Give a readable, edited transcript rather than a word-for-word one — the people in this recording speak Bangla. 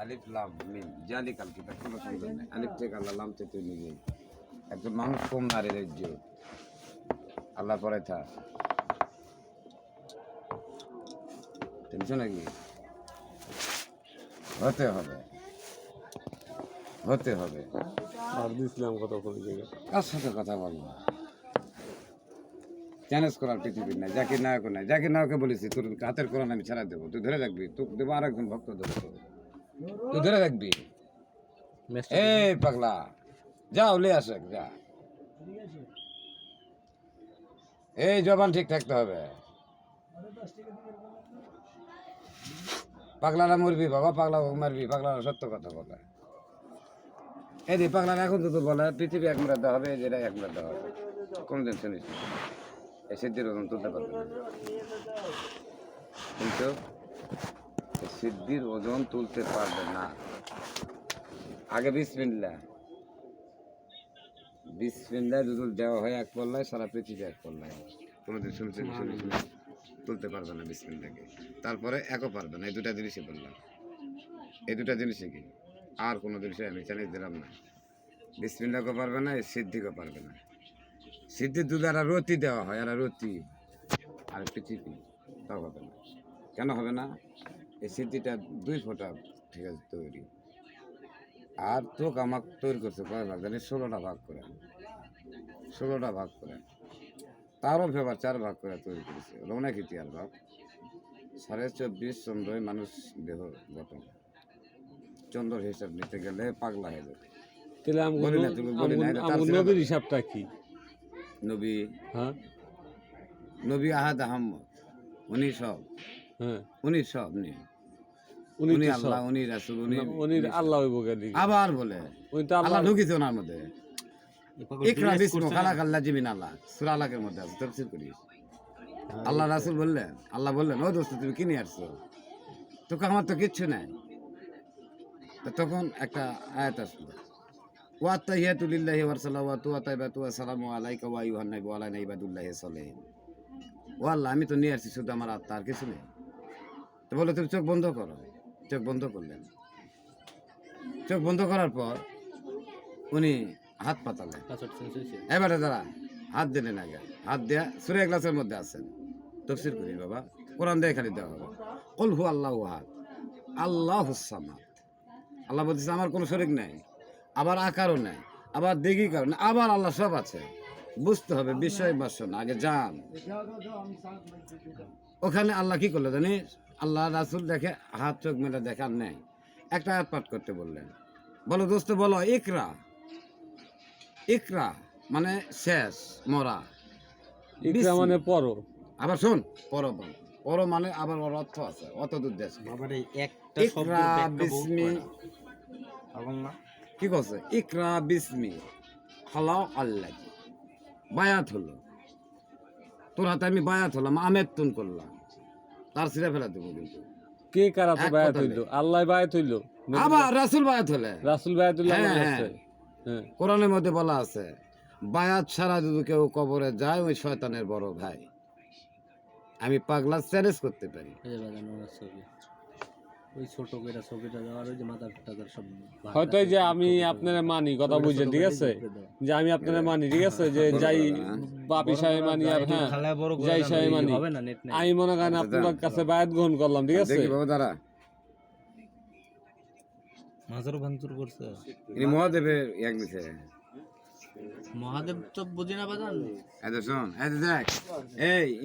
আলিফ লাম মিম জালিকাল কিতাব কোনো সুন্দর নাই। আলিফ থেকে আল্লাহ, লাম থেকে তুই নিজেই। একজন মানুষ কম নারীর ইজ্জত আল্লাহ পরে থাক টেনশন নাকি হতে হবে হতে হবে। আর দিছিলাম কত করে জায়গা কার সাথে কথা বলবো চ্যালেঞ্জ করার পৃথিবীর নাই। জাকির নায়কও নাই। জাকির নায়ককে বলেছি তোর হাতের কোরআন আমি ছাড়া দেবো, তুই ধরে রাখবি। তোকে দেবো আর একজন ভক্ত দেবো, তুই ধরে রাখবি। এই পাগলা যাও লে আসে যা। এই জবান ঠিক থাকতে হবে। পাগলারা মরবি বাবা, পাগলা মারবি, পাগলারা সত্য কথা বলে। এই যে পাগলারা এখন তো বলে পৃথিবী এক মেরাতে হবে, যেটা এক মেরাতে হবে। কোনদিন শুনিস এই সিদ্ধির ওজন তুলতে পারবে না, কিন্তু সিদ্ধির ওজন তুলতে পারবে না। আগে বিসমিল্লাহ বিসমিল্লাহ দুদুল দেওয়া হয় এক পল্লায়, সারা পৃথিবী এক পল্লায়। কোনোদিন শুনছেন তুলতে পারবে না বিসমিল্লাহকে। তারপরে একও পারবে না। এই দুটা জিনিসই বললাম, এই দুটা জিনিসই কি আর কোনো জিনিসে আমি চ্যালেঞ্জ দিলাম না। বিসমিল্লাহকেও পারবে না, এই সিদ্ধিকেও পারবে না। সিদ্ধির দুধ আর রতি দেওয়া হয়, আর রতি আর পৃথিবী তাও হবে না। কেন হবে না? এই সিদ্ধিটা 2 ফোঁটা ঠিক আছে তৈরি, আর তোক আমাকে তৈরি করছে কয় ভাগ জানি? 16টা ভাগ করে, 16টা ভাগ করে, তারও ফেবার 4 ভাগ করে তৈরি করেছে। রৌনা খিতি আর ভাগ 24.5 চন্দ্রই মানুষ দেহ গঠন। চন্দ্র হিসাব নিতে গেলে পাগলা হয়ে যাবে। নবীর হিসাবটা কি? নবী, হ্যাঁ নবী আহাদ আহম্মদ, উনি সব, হ্যাঁ উনি সব নেই। উনি উনি আল্লাহ, উনি রাসূল, উনি আল্লাহ হইব কেন? আবার বলে উনি তো আল্লাহ ঢুকিছে ওনার মধ্যে। ইকরা বিসমু খালাকাল্লাযী মিন আলাক, সূরা আলাকের মধ্যে আছে, তাফসীর করিস। আল্লাহ রাসূল বললেন, আল্লাহ বললেন, ও দোস্ত তুমি কি নিয়ে আসছো? তোকে আমার তো কিচ্ছু নাই। তো তখন একটা আয়াত আসলো, ওয়া তাহিয়াতু লিল্লাহি ওয়া সালাওয়াতু ওয়া তাইবাতু ওয়া সালামু আলাইকা ওয়া আইয়ুহান নাবী ওয়া আলা ইবাদুল্লাহি সালিহিন। ও আল্লাহ আমি তো নিয়ে আসছি শুধু আমার আত্মা, আর কিছু নেই। তো বলে তুমি চোখ বন্ধ করো। চোখ বন্ধ করলেন। চোখ বন্ধ করার পর উনি হাত পাতালেন। এবারে দাঁড়া হাত দিলেন আগে। হাত দেয়া সূরা ইখলাসের মধ্যে আছেন, তাফসীর করি বাবা, কোরআন দিয়ে খালি দেওয়া হবে। কুল হু আল্লাহু আহাদ আল্লাহুস সামাদ। আল্লাহ বলতেছে আমার কোনো শরীক নাই, আবার আকারও নাই, আবার দিঘি কারণ, আবার আল্লাহ সব আছে। বুঝতে হবে বিষয় বাসন আগে যান। ওখানে আল্লাহ কি করলো জানিস? আল্লাহ রাসূল দেখে হাত চোখ মেলে দেখার নেই, একটা আয়াত পাঠ করতে বললেন। বলো দোস্ত বলো, ইকরা। ইকরা মানে শেষ, মরা। ইকরা মানে পড়ো। আবার শোন, পড়ো বল, পড়ো মানে আবার ওর অর্থ আছে, অত দূর দেশ। ইকরা বিসমি, কি করছে? ইকরা বিসমি খালাক আল্লাহ, বায়াত হলো তোর হাতে, আমি বায়াত হলাম, আমেতুন করলাম, তার ছিঁড়ে ফেলা দেবো। কিন্তু কে কার হাতে বায়াত হইলো? আল্লাহ বায়াত হইলো, আবার রাসূল বায়াত হলে, রাসূল বায়াত হইলো। হ্যাঁ কোরআনের মধ্যে বলা আছে, বায়াত ছাড়া যদি কেউ কবরে যায় ওই শয়তানের বড় ভাই। আমি পাগলা চ্যালেঞ্জ করতে পারি। হয়তো যে আমি আপনারা মানি, কথা বুঝছেন, ঠিক আছে, যে আমি আপনারা মানি, ঠিক আছে, যে যাই বাপি সাহেব মানি, আর হ্যাঁ যাই সাহেব মানি, আমি মনে করেন আপনার কাছে বায়াত গ্রহণ করলাম, ঠিক আছে। দাঁড়া মহাদেবের এক নিচে মহাদেব তো বুঝি না বাজান। শোন, দেখ এই